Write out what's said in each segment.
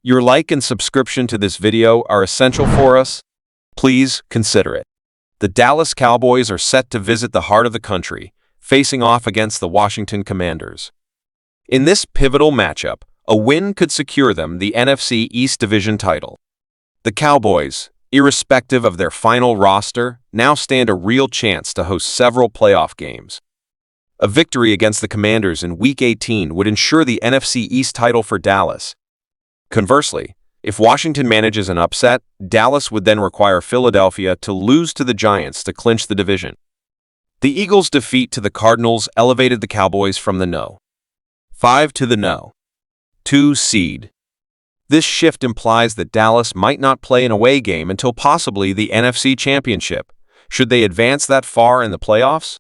Your like and subscription to this video are essential for us. Please consider it. The Dallas Cowboys are set to visit the heart of the country, facing off against the Washington Commanders. In this pivotal matchup, a win could secure them the NFC East Division title. The Cowboys, irrespective of their final roster, now stand a real chance to host several playoff games. A victory against the Commanders in Week 18 would ensure the NFC East title for Dallas. Conversely, if Washington manages an upset, Dallas would then require Philadelphia to lose to the Giants to clinch the division. The Eagles' defeat to the Cardinals elevated the Cowboys from the no. 5 to the no. 2 seed. This shift implies that Dallas might not play an away game until possibly the NFC Championship, should they advance that far in the playoffs.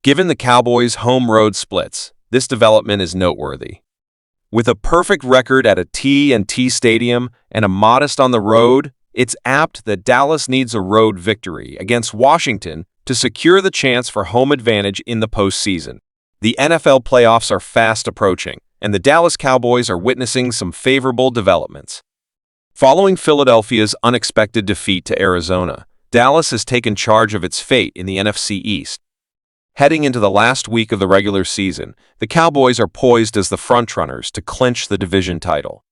Given the Cowboys' home-road splits, this development is noteworthy. With a perfect record at a T&T Stadium and a modest on the road, it's apt that Dallas needs a road victory against Washington to secure the chance for home advantage in the postseason. The NFL playoffs are fast approaching, and the Dallas Cowboys are witnessing some favorable developments. Following Philadelphia's unexpected defeat to Arizona, Dallas has taken charge of its fate in the NFC East. Heading into the last week of the regular season, the Cowboys are poised as the frontrunners to clinch the division title.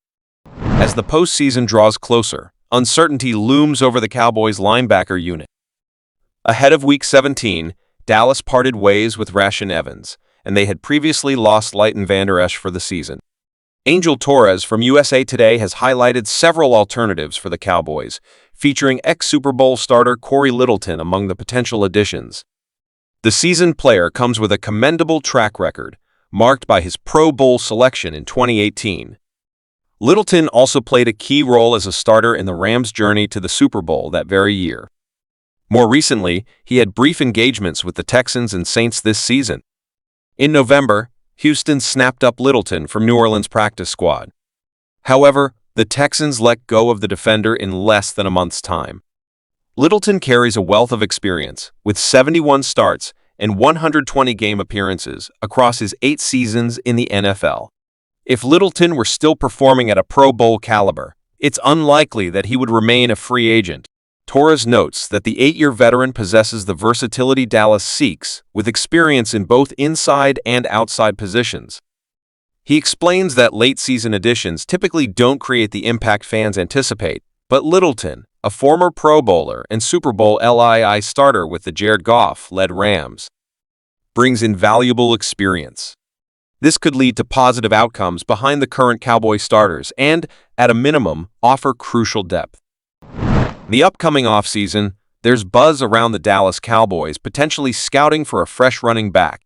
As the postseason draws closer, uncertainty looms over the Cowboys' linebacker unit. Ahead of Week 17, Dallas parted ways with Rashaan Evans, and they had previously lost Leighton Vander Esch for the season. Angel Torres from USA Today has highlighted several alternatives for the Cowboys, featuring ex-Super Bowl starter Cory Littleton among the potential additions. The seasoned player comes with a commendable track record, marked by his Pro Bowl selection in 2018. Littleton also played a key role as a starter in the Rams' journey to the Super Bowl that very year. More recently, he had brief engagements with the Texans and Saints this season. In November, Houston snapped up Littleton from New Orleans' practice squad. However, the Texans let go of the defender in less than a month's time. Littleton carries a wealth of experience, with 71 starts and 120 game appearances across his 8 seasons in the NFL. If Littleton were still performing at a Pro Bowl caliber, it's unlikely that he would remain a free agent. Torres notes that the 8-year veteran possesses the versatility Dallas seeks, with experience in both inside and outside positions. He explains that late-season additions typically don't create the impact fans anticipate, but Littleton, a former Pro Bowler and Super Bowl LII starter with the Jared Goff-led Rams, brings invaluable experience. This could lead to positive outcomes behind the current Cowboy starters and, at a minimum, offer crucial depth. In the upcoming offseason, there's buzz around the Dallas Cowboys potentially scouting for a fresh running back.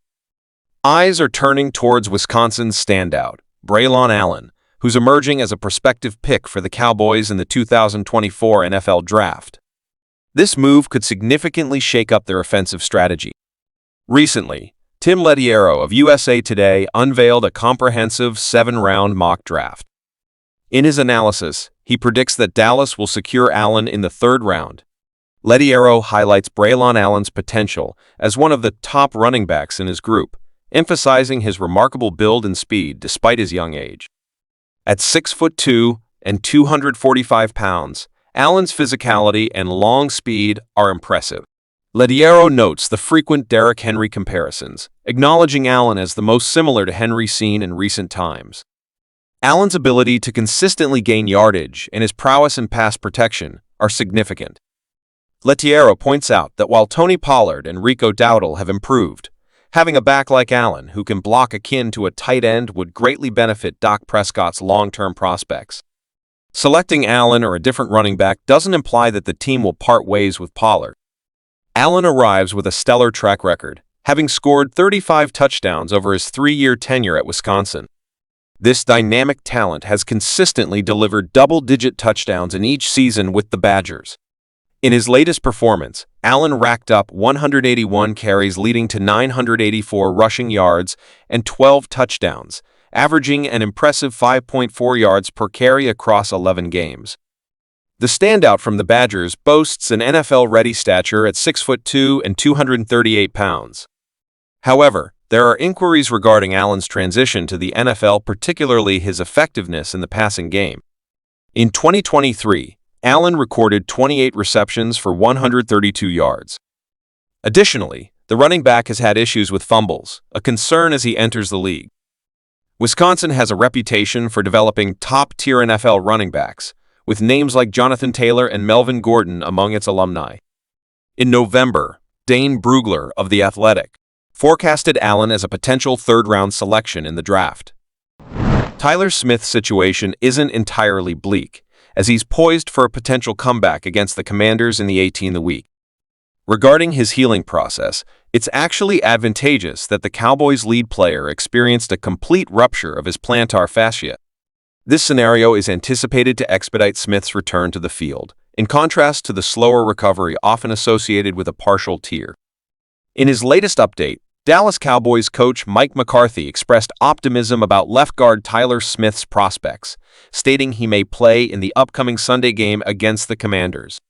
Eyes are turning towards Wisconsin's standout, Braylon Allen, who's emerging as a prospective pick for the Cowboys in the 2024 NFL Draft. This move could significantly shake up their offensive strategy. Recently, Tim Lettiero of USA Today unveiled a comprehensive 7-round mock draft. In his analysis, he predicts that Dallas will secure Allen in the 3rd round. Lettiero highlights Braylon Allen's potential as one of the top running backs in his group, emphasizing his remarkable build and speed despite his young age. At 6'2" and 245 pounds, Allen's physicality and long speed are impressive. Lettiero notes the frequent Derrick Henry comparisons, acknowledging Allen as the most similar to Henry seen in recent times. Allen's ability to consistently gain yardage and his prowess in pass protection are significant. Lettiero points out that while Tony Pollard and Rico Dowdle have improved, having a back like Allen who can block akin to a tight end would greatly benefit Dak Prescott's long-term prospects. Selecting Allen or a different running back doesn't imply that the team will part ways with Pollard. Allen arrives with a stellar track record, having scored 35 touchdowns over his 3-year tenure at Wisconsin. This dynamic talent has consistently delivered double-digit touchdowns in each season with the Badgers. In his latest performance, Allen racked up 181 carries leading to 984 rushing yards and 12 touchdowns, averaging an impressive 5.4 yards per carry across 11 games. The standout from the Badgers boasts an NFL-ready stature at 6'2" and 238 pounds. However, there are inquiries regarding Allen's transition to the NFL, particularly his effectiveness in the passing game. In 2023, Allen recorded 28 receptions for 132 yards. Additionally, the running back has had issues with fumbles, a concern as he enters the league. Wisconsin has a reputation for developing top-tier NFL running backs, with names like Jonathan Taylor and Melvin Gordon among its alumni. In November, Dane Brugler of The Athletic forecasted Allen as a potential third-round selection in the draft. Tyler Smith's situation isn't entirely bleak, as he's poised for a potential comeback against the Commanders in the 18th week. Regarding his healing process, it's actually advantageous that the Cowboys' lead player experienced a complete rupture of his plantar fascia. This scenario is anticipated to expedite Smith's return to the field, in contrast to the slower recovery often associated with a partial tear. In his latest update, Dallas Cowboys coach Mike McCarthy expressed optimism about left guard Tyler Smith's prospects, stating he may play in the upcoming Sunday game against the Commanders.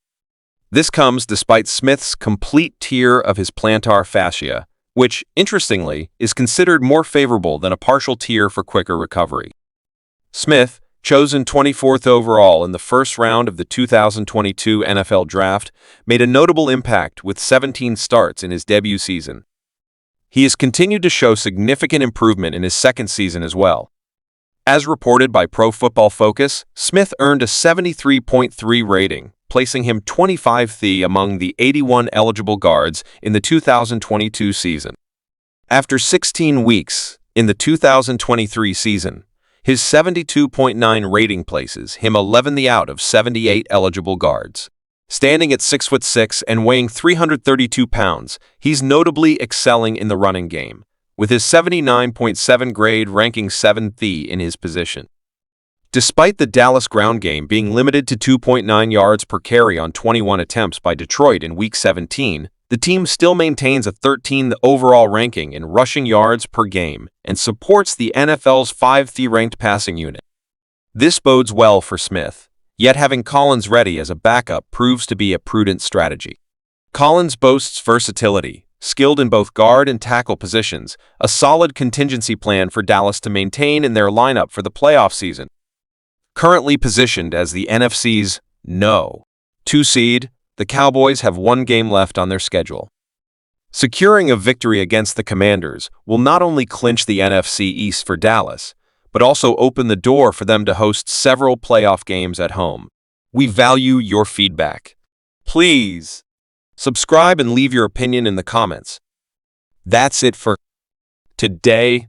This comes despite Smith's complete tear of his plantar fascia, which, interestingly, is considered more favorable than a partial tear for quicker recovery. Smith, chosen 24th overall in the first round of the 2022 NFL Draft, made a notable impact with 17 starts in his debut season. He has continued to show significant improvement in his second season as well. As reported by Pro Football Focus, Smith earned a 73.3 rating, placing him 25th among the 81 eligible guards in the 2022 season. After 16 weeks in the 2023 season, his 72.9 rating places him 11th out of 78 eligible guards. Standing at 6'6" and weighing 332 pounds, he's notably excelling in the running game, with his 79.7 grade ranking 7th in his position. Despite the Dallas ground game being limited to 2.9 yards per carry on 21 attempts by Detroit in Week 17, the team still maintains a 13th overall ranking in rushing yards per game and supports the NFL's 5th ranked passing unit. This bodes well for Smith, yet having Collins ready as a backup proves to be a prudent strategy. Collins boasts versatility, skilled in both guard and tackle positions, a solid contingency plan for Dallas to maintain in their lineup for the playoff season. Currently positioned as the NFC's No. 2 seed, the Cowboys have one game left on their schedule. Securing a victory against the Commanders will not only clinch the NFC East for Dallas, but also open the door for them to host several playoff games at home. We value your feedback. Please subscribe and leave your opinion in the comments. That's it for today.